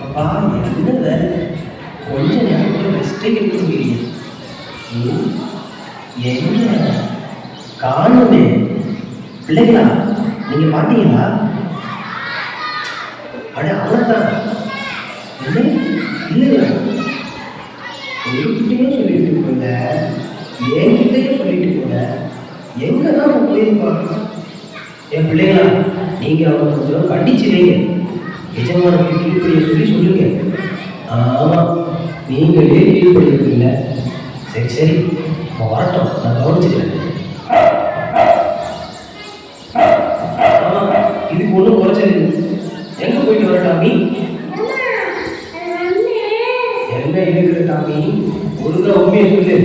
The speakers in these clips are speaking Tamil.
அப்பா என்னது கொஞ்ச நேரம் கூட ரெஸ்ட்டே எடுக்க முடியல. எங்க காணுமே பிள்ளைங்களா? நீங்க பார்த்தீங்களா? அட அவ்வளோதான் என்ன இல்லையா? உங்ககிட்டயும் சொல்லிட்டு போல, என்கிட்டயும் சொல்லிட்டு போல, எங்க தான் போயிருப்பாங்க? என் பிள்ளைங்களா, நீங்க அவனை கொஞ்சம் கண்டிச்சு வைங்க. எஜமானுக்கு கீழ்ப்படிய சொல்லுங்க. ஆமா, நீங்களே கீழ்ப்படியது இல்லை. சரி சரி, அவன் வரட்டும், நான் கவனிச்சுக்கிறேன். ஆமா, இதுக்கு ஒன்றும் குறைச்சல் இல்லை. எங்க போயிட்டு வர டாமி? என்ன இருக்கிற டாமி? ஒழுங்கா உண்மையை சொல்லு.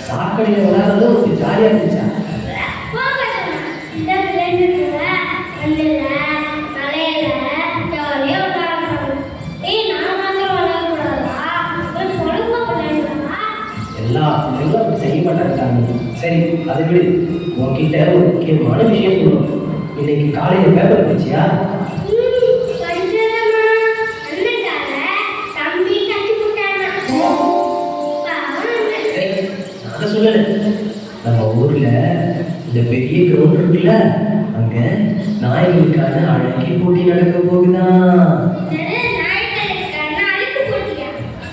சாக்கடையில் விளையாடுறது ஒரு ஜாலியாக இருந்துச்சா? எல்லா பிள்ளைங்களும் அப்படி செய்ய மாட்டாங்க. சரி, அதை விடு. உன்கிட்ட ஒரு முக்கியமான விஷயம் சொல்லணும். இன்னைக்கு காலையில் பேப்பர் படிச்சியா? நான் சொல்லலை. நம்ம ஊர்ல இந்த பெரிய கிரவுண்ட் இருக்குல்ல, அங்க நாய்களுக்கான அழகி போட்டி நடக்க போகுதான்.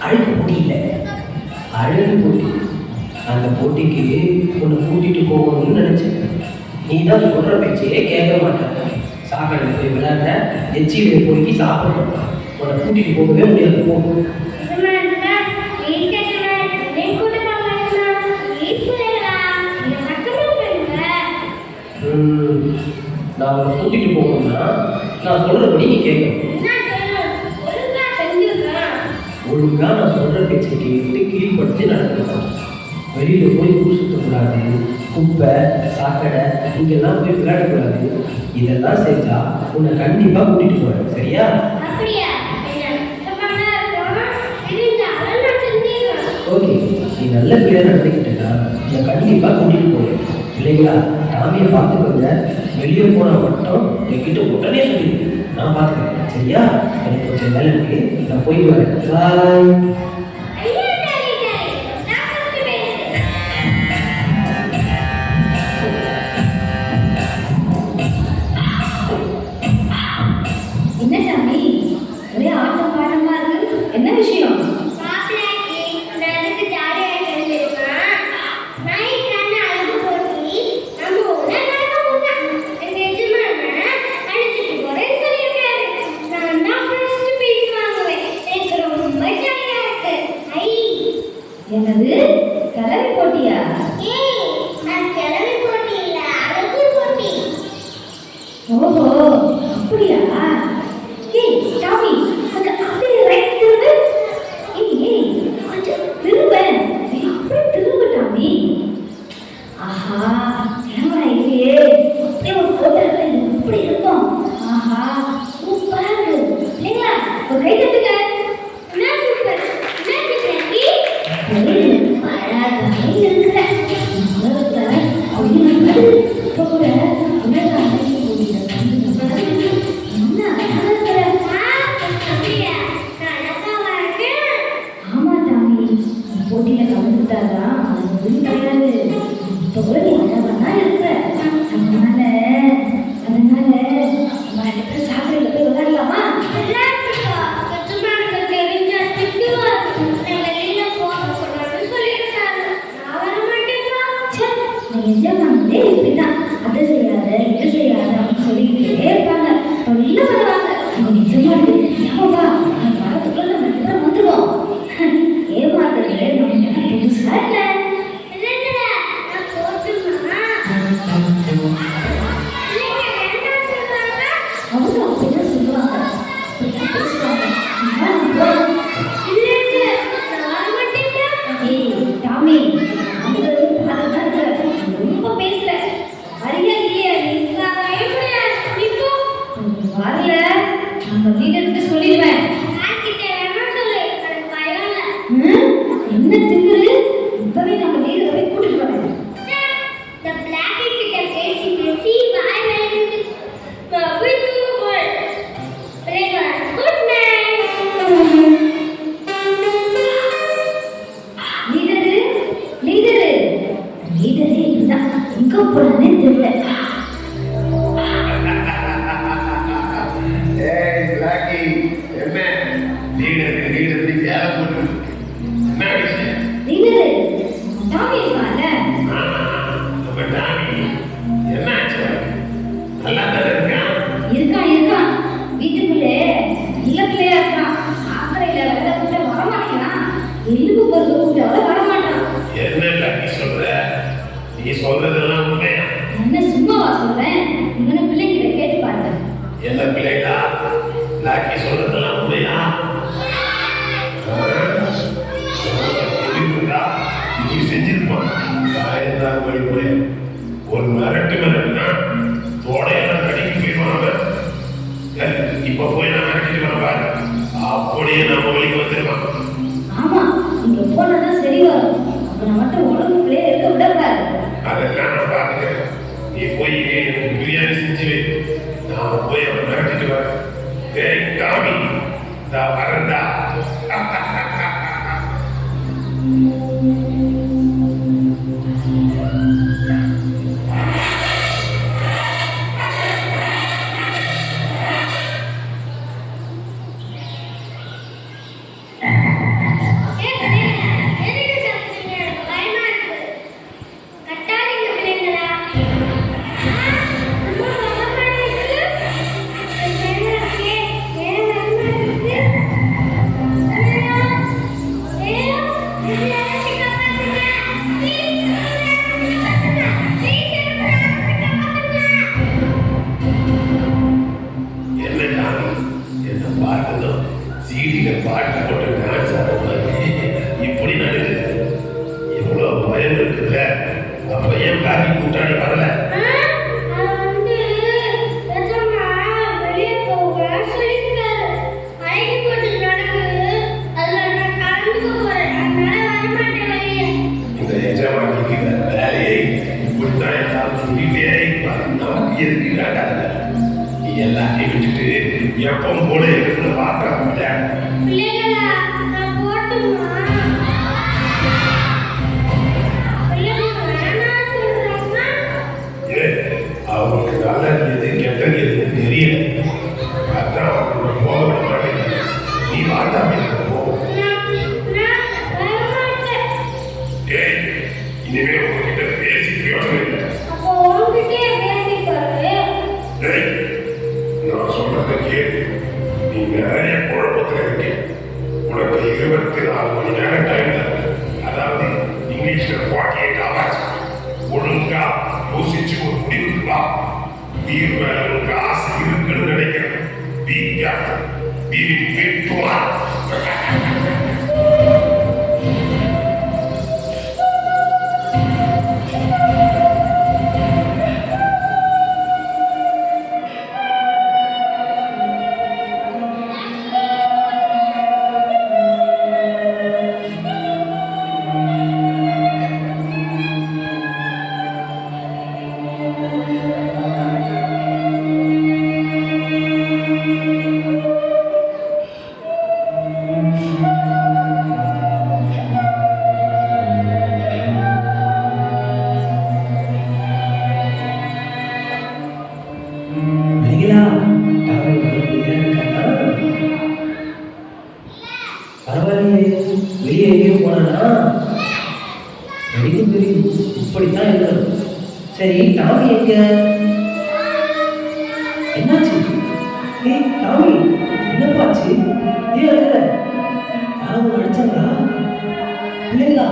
அழகு போட்டி இல்லை, அழகு போட்டி. அந்த போட்டிக்கு உன்னை கூட்டிட்டு போகணும்னு நினைச்சேன். நீ தான் சொல்ற பேச்சையே கேட்க மாட்டேன். சாக்கடையில் போய் விளையாட, எச்சியில போய் சாப்பிடணும். உன்னை கூட்டிட்டு போகவே முடியாது. போகும் நான் உன்னை கூட்டிட்டு போகணும்னா நான் சொல்றபடி நீ கேட்கணும். ஒழுங்கா நான் சொல்ற பேச்சை கேட்டு கீழ்படுத்தி நடக்கணும். வெளியில போய் ஊர் சுற்றக்கூடாது, குப்பை சாக்கடை இங்கெல்லாம் போய் விளையாடக்கூடாது. இதெல்லாம் செஞ்சா உன்னை கண்டிப்பா கூட்டிட்டு போறேன். சரியா? ஓகே, நீ நல்ல பிள்ளையா நடந்துக்கிட்டேன்னா உன்னை கண்டிப்பா கூட்டிட்டு போறேன். இல்லைங்களா? டாமியை பார்த்துக்கோங்க. வெளியே போனா மட்டும் என்கிட்ட உடனே சொல்லி நான் பார்த்துக்கிறேன். சரியா? எனக்கு கொஞ்சம் வேலை இருக்கு, நான் போயிட்டு வரேன். பாய். என்ன டாமி, ஒரே ஆட்டம் பாட்டமா இருக்கு. என்ன விஷயம்? என்னது, கலவை போட்டியா? ஓஹோ, அப்படியா? ஏய் டாமி, அது அப்படியே ரைட் திரும்ப. ஏய் கொஞ்சம் திரும்ப. அப்படியே திரும்ப டாமி. ஆஹா, கேமரா இல்லையே. அப்படியே ஒரு போட்டோ எடுக்க எப்படி இருக்கும்? ஆஹா, சூப்பரா இருக்கு. இல்லைங்களா? ஒரு கை தட்டுங்க. என்ன இன்னைக்கு எனக்கு பிரியாணி செஞ்சு வை. நான் போய் அவன் மிரட்டிட்டு வரேன். டேய் டாமி, நான் வரேன்டா. என்ன டாமி, என்ன பார்த்ததும் சீடியில பாட்டு போட்டு டான்ஸ் ஆடுறது இப்படி நடக்குது. இவ்வளவு பயம் இருக்குல்ல, அப்ப ஏன் காக்கி கூட்டாளி வரல? இந்த எஜமானிக்கு வேலையை இப்படித்தான் எல்லாரும் சொல்லிட்டே இருப்பாங்க. நமக்கு எதுக்கு வேண்டாம்? நீ எல்லாத்தையும் விட்டுட்டு எப்பவும் போல இருக்கிற பார்க்கறாங்க. அவங்களுக்கு நல்லது எது கெட்டது எதுன்னு தெரியல. அதான் அவங்க போக விட மாட்டேங்குது. நீ வாட்டாம போ. ஏய், இனிமே உங்ககிட்ட பேசி பிரயோஜனம் இல்லை. ஏய், நான் சொல்றதை கேளு. நீ நிறைய குழப்பத்தில் இருக்க. உனக்கு 24 மணி நேரம் டைம் தான். அதாவது இங்கிலீஷ்ல 48 hours. ஒழுங்கா யோசிச்சு ஒரு முடிவுக்கு வா. உயிர் மேல உனக்கு ஆசை இருக்குன்னு நினைக்கிறேன். Be careful. We will meet tomorrow. பிள்ளைங்களா, டாமி நல்லபடியா இருக்கானா? பரவாயில்லையே, வெளியே எங்கேயும் போனானா? Very good. இப்படித்தான் இருக்கணும். சரி, டாமி எங்க? என்னாச்சு? ஏய் டாமி, என்னப்பாச்சு? ஏன் அழுகுற? யாராவது அடிச்சாங்களா? பிள்ளைங்களா,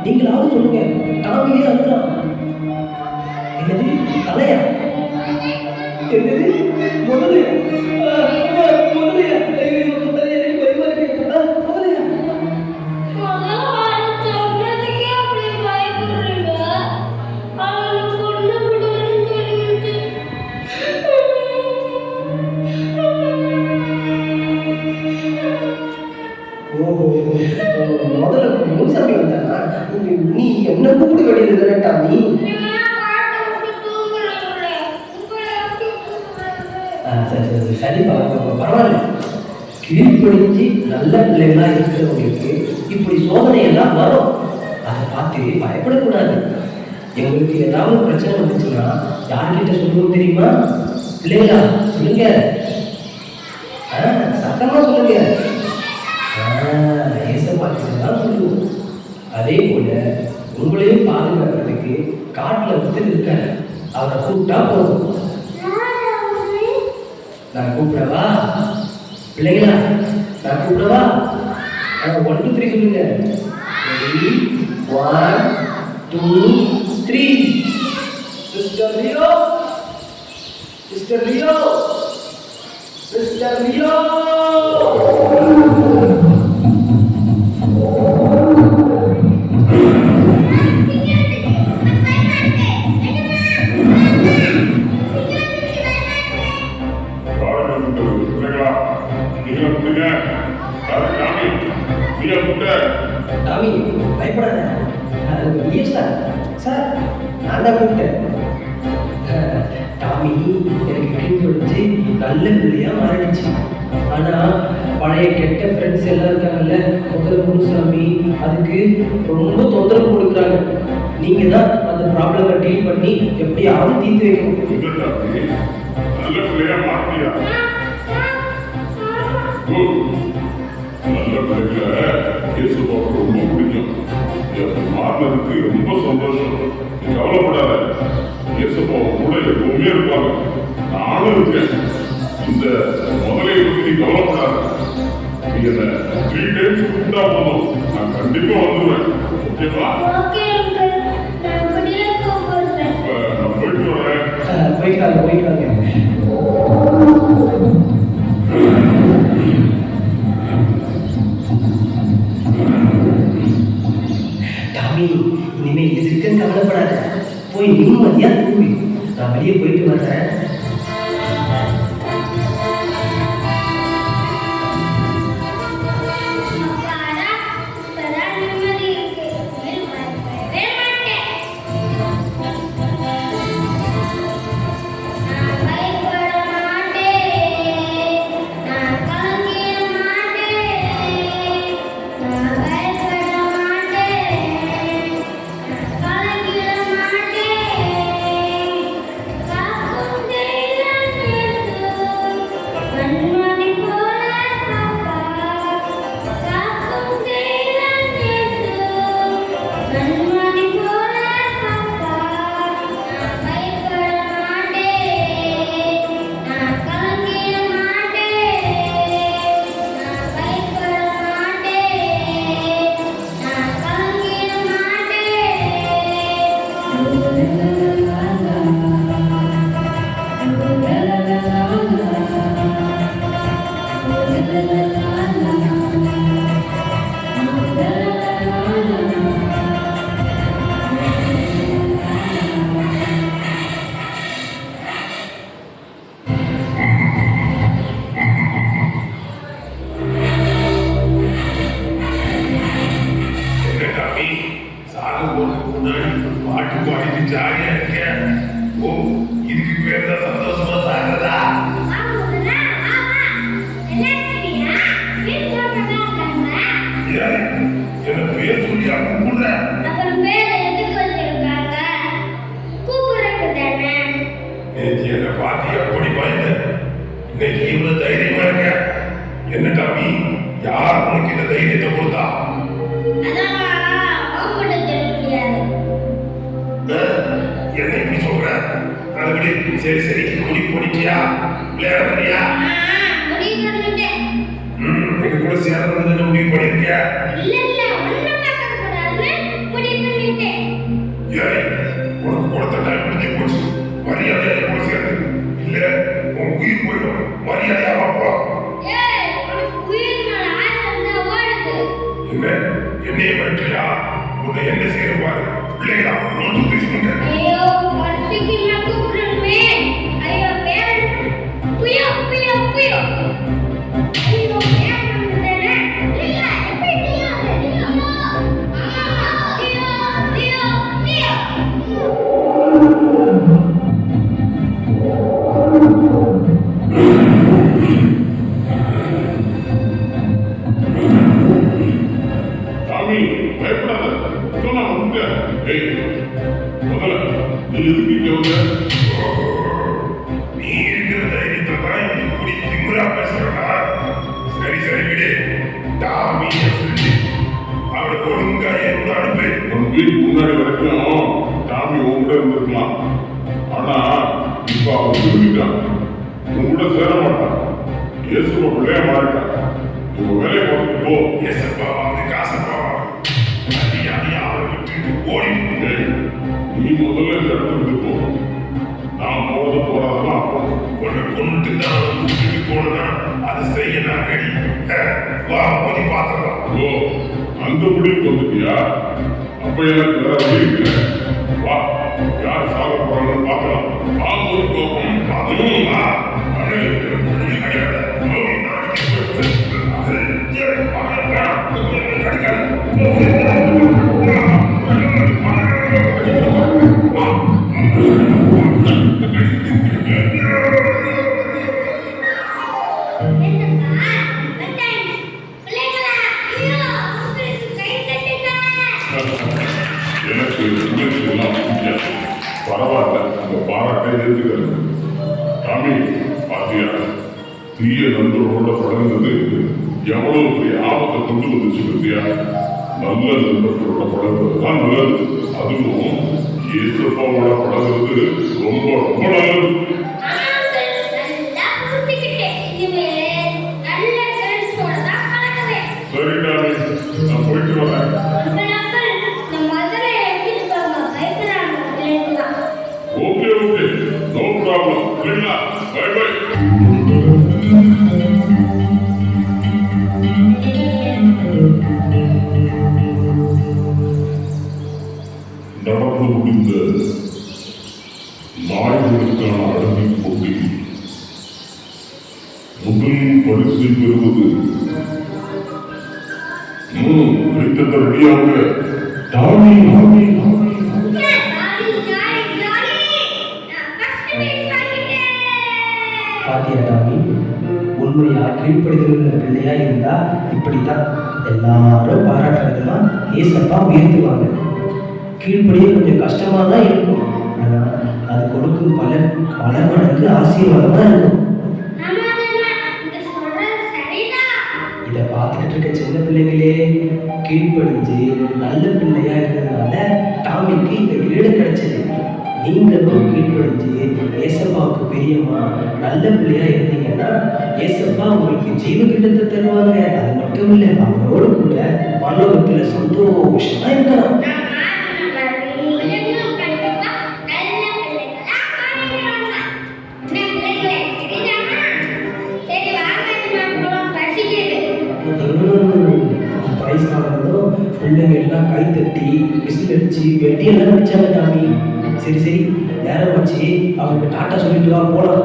நீங்களாவது சொல்லுங்க. டாமி ஏன் அழுகுறான்? என்னது, தலையா? என்னது, முதலையா? முதலையா? முதலையா? எனக்கு பயமா இருக்கு. முதலையா? ஓஹோ, முதல்ல முன்சாமி வந்தானா? நீ என்ன கூப்பிட வேண்டியது தானே டாமி? சரி பரவாயில்ல. கீழ்ப்படிஞ்சு நல்ல பிள்ளைகளா இருக்கிறவங்களுக்கு இப்படி சோதனை எல்லாம் வரும். அதை பார்த்து பயப்படக்கூடாது. எங்களுக்கு ஏதாவது பிரச்சனை வந்துச்சுன்னா யார்கிட்ட சொல்லணும் தெரியுமா? பிள்ளைங்களா சொல்லுங்க, சத்தமா சொல்லுங்க. ஏசப்பாக்கிட்டதான் சொல்லுவோம். அதே போல உங்களையும் பாதுகாக்கிறதுக்கு காட்டுல ஒருத்தர் இருக்காரு. அவரை கூப்பிட்டா போதும். நான் கூப்பிடவா? பிள்ளைங்களா, நான் கூப்பிடவா? 1 2 3 சொல்லுங்க. 1 2 3. Mister Leo, mister Leo, mister Leo. Tommy, பயப்படாத. சார், நான் தான் கூப்பிட்டேன். டாமி எனக்கு கீழ்படுத்து நல்ல பிள்ளையா மாறிடுச்சு. ஆனா பழைய கெட்ட ஃப்ரெண்ட்ஸ் எல்லாம் இருக்காங்கல்ல, முதல்ல முனுசாமி, அதுக்கு ரொம்ப தொந்தரவு கொடுக்குறாங்க. நீங்க தான் அந்த ப்ராப்ளமை டீல் பண்ணி எப்படியாவது தீர்த்து வைக்கணும். இந்த டாமி நல்ல பிள்ளையா மாறியா? நல்ல பிள்ளைகளை இயேசுவுக்கு ரொம்ப பிடிக்கும். மாறினதுக்கு ரொம்ப சந்தோஷம். நீ கவலைப்படாத, இயேசுப்பா கூட எப்பவுமே இருப்பாங்க. நானும் இருக்கேன். இந்த முதலை பற்றி நீ கவலைப்படாத. நீ என்ன 3 times கூப்பிட்டா போதும், நான் கண்டிப்பா வந்துடுவேன். ஓகேவா? ஓகே அங்கிள், நான் அப்படியே கூப்பிடுறேன். நான் போயிட்டு வரேன். போய்க்காங்க. டாமி, இனிமே எதுக்குன்னு கவலைப்படாத. போய் நிம்மதியா தூங்கு. நான் வெளியே போயிட்டு வர்றேன். அப்பாடா, இப்பதான் நிம்மதி இருக்கு. இனிமேல் பயப்படவே மாட்டேன். நான் பயப்பட மாட்டேன். நான் கலங்கிட மாட்டேன். நான் பயப்பட மாட்டேன். நான் கலங்கிட மாட்டேன். காக்கும் தெய்வம் இயேசு, கண்மணி போல காப்பா. காக்கும் தெய்வம் இயேசு, கண்மணி போல காப்பா. நான் பயப்பட மாட்டேன். நான் கலங்கிட மாட்டேன். நான் பயப்பட மாட்டேன். நான் கலங்கிட என்ன டாமி, சாக போறதுக்கு முன்னாடி பாட்டு பாடிட்டு ஜாலியா இருக்க? ஓ, இதுக்கு பேர் தான் சந்தோஷமா சாகிறதா? ஆமாடா, ஆமா. என்னக்கியா? வீட்ல நல்லா இருக்காங்க. ஏன் என்ன பேர் சொல்லி கூப்பிடுற? அப்புறம் பேரை எதுக்கு வச்சிருக்காங்க? கூப்பிடுறதுக்கு தானே. நேற்று என்ன பார்த்து எப்படி பயந்த? இன்னைக்கு இவ்வளவு தைரியமா இருக்க? என்ன டாமி, யார் உனக்கு இந்த தைரியத்தை கொடுத்தா? அதெல்லாம் அவங்ககிட்ட சொல்ல முடியாது. என்ன இப்படி சொல்ற? அதை விடு. சரி முடிவு பண்ணிட்டியா? விளையாட பண்ணியா? முடிவு பண்ணிட்டேன். எங்க கூட சேர்ந்து முடிவு பண்ணிருக்கியா? இல்ல ஒண்ணும் பார்க்க கூடாது. முடிவு பண்ணிட்டேன். ஏய், உனக்கு கொடுத்த டைம் முடிஞ்சு போச்சு. மரியாதையா கூட சேர்ந்து. இல்ல உன் உயிர் போயிடும். மரியாதையா வாப்பா. ஏய், உனக்கு உயிர் மேல ஆசை இருந்தா ஓடுது. என்ன என்னைய மிரட்டுறியா? உன்னை என்ன செய்ய பாரு. பிள்ளைகளா நோட்டு பேசுங்க. ஐயோ, பரிசுக்கு நான் கூப்பிடணுமே. ஐயோ, பேர் என்ன? புயோ. ஐயோ, பேர் என்னதானே? இல்ல, எப்படி தெரியாது? தியோ. சாமி, பயப்படாத. இதோ நான் வந்துட்டேன். ஏய், முதல்ல நீ எதுக்கு இங்க வந்த? நீ இருக்கிற தைரியத்தை தான் இப்படி திமிரா பேசுறா? சரி விடு. டாமி சொல்லி அவளை ஒழுங்கா என் கூட அனுப்பு. உன் வீட்டு முன்னாடி வரைக்கும் டாமி உன் கூட இருந்திருக்கலாம். ஆனா இப்ப அவன் திரும்பிட்டான். உன் கூட சேர மாட்டான். இயேசுவ பிள்ளையா மாறிட்டான். உங்க வேலையை பார்த்துட்டு போ. இயேசப்பா காசப்பா அவரை விட்டு ஓடி. நீ முதல்ல இந்த இடத்த விட்டு போ. நான் போறதெல்லாம் அப்புறம். உன்னை கொண்டுட்டு தான் வீட்டுக்கு போனா அதை செய்ய நான் ரெடி. வா மோதி பார்த்துக்கலாம். ஓ, அந்த முடிவுக்கு வந்துட்டியா? அப்ப எனக்கு வேற வழி இல்லை. வா, யார் சாக போறாங்கன்னு பார்க்கலாம். வா மோதி பார்ப்போம். அதுவும் வா. கிடைக்காது. தீய நண்பர்களோட பழகுறது எவ்வளவு பெரிய ஆபத்தை கொண்டு வந்துச்சு பத்தியா? நல்ல நண்பர்களோட பழகுறது தான் நல்லது. அதுவும் ஏசப்பாவோட பழகுறது ரொம்ப ரொம்ப நல்லது. சரி டாமி, நான் போயிட்டு வரேன். Okay okay, no problem. சரிங்களா? Bye bye. நடந்து முடிந்த நாய்களுக்கான அழகி போட்டியில் முதல் பரிசை பெறுவது கிடைத்த ரெடியாக டாமி டாமி டாமி பாத்தியா டாமி, உண்மையா கீழ்ப்படுதலுள்ள பிள்ளையா இருந்தா இப்படித்தான் எல்லாரும் பாராட்டுறதெல்லாம் ஏசப்பா உயர்த்துவாங்க. கீழ்ப்படியே கொஞ்சம் கஷ்டமா தான் இருக்கும், ஆனா அது கொடுக்கும் பலன் பல மடங்கு ஆசீர்வாதமா இருக்கும். இதை பார்த்துட்டு இருக்க சின்ன பிள்ளைகளே, கீழ்ப்படிஞ்சு நல்ல பிள்ளையா இருந்ததுனால டாமிக்கு இந்த கிரீடு கிடைச்சது. நீங்களும் கீழ்ப்படிஞ்சு ஏசப்பாவுக்கு பிரியமா நல்ல பிள்ளையா இருந்தீங்கன்னா ஏசப்பா உங்களுக்கு ஜீவ கிட்டத்தை தருவாங்க. அது மட்டும் இல்லை, அவரோடு கூட பரலோகத்துல சந்தோஷமா இருக்கலாம். பிரைஸ் வாங்கினதும் பிள்ளைங்க எல்லாம் கை தட்டி விசில் அடிச்சு வெட்டியெல்லாம் அடிச்சாங்க டாமி. சரி சரி, நேரம் வச்சு அவங்களுக்கு டாட்டா சொல்லிட்டு வா, போலாம்.